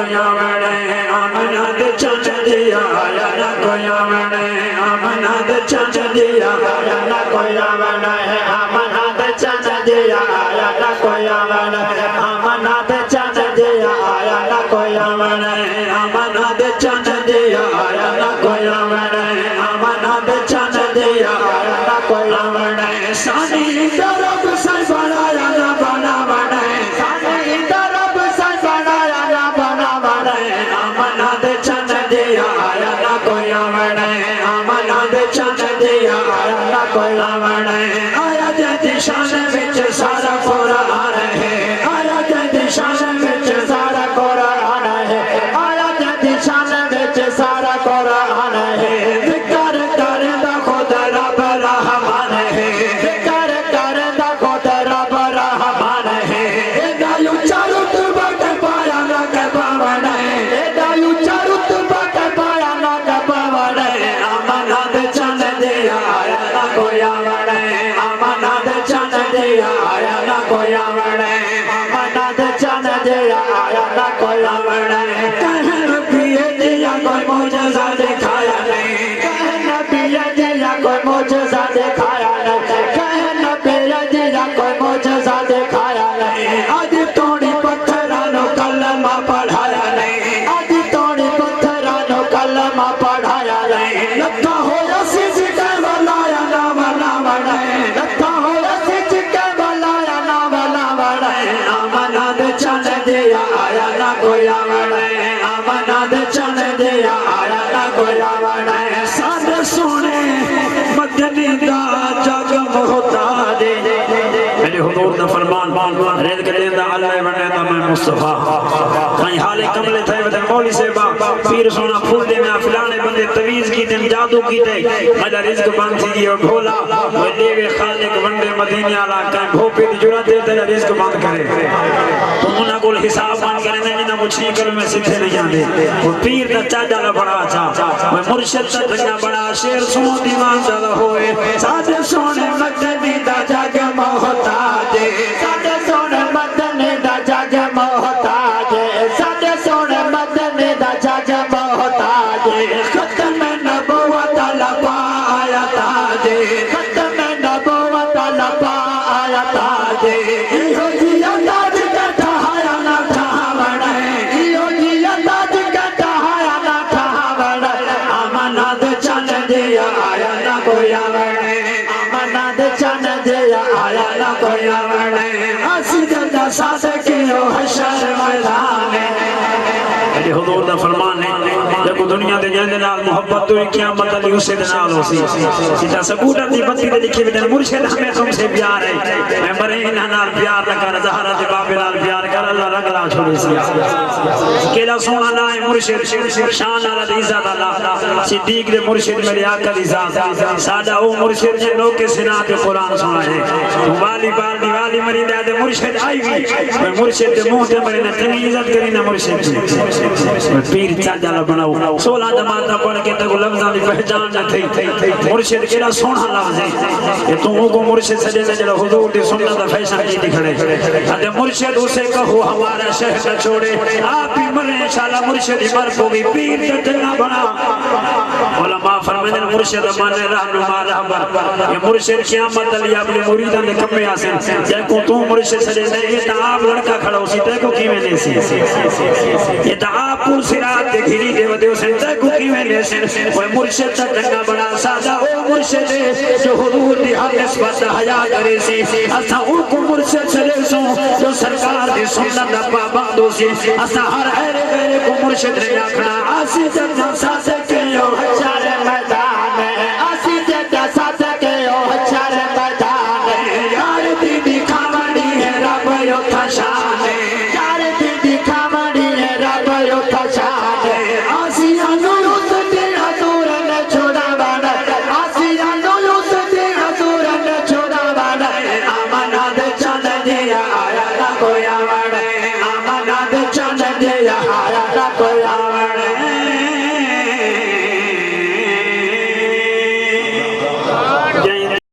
کوئی آوڑے آمنہ دے چند دیا آیا نہ کوئی آوڑے آمنہ دے چند دیا آیا نہ کوئی آوڑے آمنہ دے چند دیا آیا نہ کوئی آوڑے آمنہ دے چند دیا آیا نہ کوئی آوڑے آمنہ دے چند دیا آیا نہ کوئی آوڑے آمنہ دے چند دیا آیا نہ کوئی آوڑے سانی درب سے بنایا نہ بنا بڑے سانی درب سے بنایا نہ بنا بڑے آمنہ دے چند دیا آیا نہ کوئی آوڑے آمنہ دے چند دیا آیا نہ کوئی آوڑے آیا جیتی شان بچ سارا قرآن ہے آیا جیتی شان بچ سارا قرآن ہے آیا جیتی شان بچ سارا قرآن ہے ذکر کر دا خود رب رحمان ہے ذکر کر دا خود رب رحمان ہے ایدہ یوں چارو تبا کے پایا نہ کے پاون ہے ایدہ یوں چارو تبا کے پایا نہ کے پاون ہے آمنہ دے چند دیا آیا نہ کوئی آوڑے آمنہ دے چند دیا آیا نہ کوئی آوڑے آمنہ دے چند دیا آیا نہ کوئی آوڑے کہن پیے دیا کوئی معجزہ دکھایا نہیں کہن پیے دیا کوئی معجزہ دکھایا نہیں کہن پیے دیا کوئی معجزہ دکھایا نہیں آج توڑی پتھرانو کلمہ پڑھایا نہیں آج توڑی پتھرانو کلمہ پڑھایا نہیں لکھا ہویا سج کے بلایا نا بنا بڑے لکھا ہویا سج کے بلایا نا بنا بڑے آمنہ دے چند دیا آیا نہ کوئی آوڑے آمنہ دے چند دیا آیا نہ کوئی آوڑے سادے سونے مدنی دا جگ محتاج میرے حضور دا فرمان رید کے دین دا اللہ بنے دا میں مصطفیٰ کہیں حال کملے تھے ودن مولی سے با پیر سونا پھول دے میں فلانے بندے تویز کی دن جادو کی دے مجھا رزق بند تھی جی اور بھولا وہ لیوے خالق ونڈے مدینی آلہ کہیں بھوپی دی جرات دے تیرا رزق بند کرے تو انہاں کو حساب مان کریں نہیں نہ مجھے کروں میں سکھے نہیں جاندے وہ پیر دا چاجا بڑا چا وہ مرشد دا دنیا بڑا شیر سنو دیوان دا ہوئے سادے سونے مدنی دا جاگ محتاج سادے سونے مدنی دا جاگ محتاج سادے سونے مدنی دا جاگ محتاج ختم نبوت لپا آیا تاج ختم نبوت لپا آیا تاج ایہو جی انداز کٹا آیا نہ ٹھاوڑے ایہو جی انداز کٹا آیا نہ ٹھاوڑے آمنہ دے چند دیا آیا نہ کوئی آوڑے آمنہ دے چند دیا آیا نہ کوئی آوڑے آسی جلدہ ساتھ کیوں حشر میدان میرے حضور دا فرمان ہے جب دنیا دے جاندے نال محبت تو قیامت علی اسے دے نال ہو سی سیدھا سکوٹر دی بتی دے لکھی بھی دن مرشد ہمیں تم سے پیار ہے میں مرے انہاں نال پیار نہ کر زہرا دے بابے نال پیار کر اللہ رگلا چھوڑی سی کیلا سونا نہ ہے مرشد شان اللہ عزت اللہ صدیق دے مرشد میرے آقا دی ذات سادہ او مرشد جن لوگ کے سنا تے قرآن سنا ہے والی بار دیوالی مری دے مرشد آئی ہوئی میں مرشد دے منہ تے مرے نہ تنگی عزت کری نہ مرشد پیر چاجا بناؤ 16 جماعتہ پڑھ کے تک لفظاں دی پہچان نہ تھی مرشد کیڑا سونا لفظ ہے کہ تم کو مرشد سجے نے جڑا حضور دی سنت دا فیشن کی دکھڑے تے مرشد اسے کہو ہمارا شہر نہ چھوڑے آپ ہی مرے انشاءاللہ مرشد مر کو بھی پیر چٹنا بنا علماء فرمائیں مرشد مانے رہنما رہبر یہ مرشد قیامت علی اپنے مریداں دے کمے آسن جے کو تو مرشد سجے نے یہ تا آپ لڑکا کھڑا اسی تے کو کیویں نہیں سی یہ تا آپ کو سرات دے گھری دے ودے اسے تے کو کیویں نہیں سی وہ مرشد تا ڈنگا بڑا سادہ او مرشد جو حضور دی ہر نسبت حیا کرے سی اسا ان کو مرشد چلے سو جو سرکار دی سنت دا پابند ہو سی اسا ہر ہر کو مرشد نے آکھنا آسی جنہ ساسے کیوں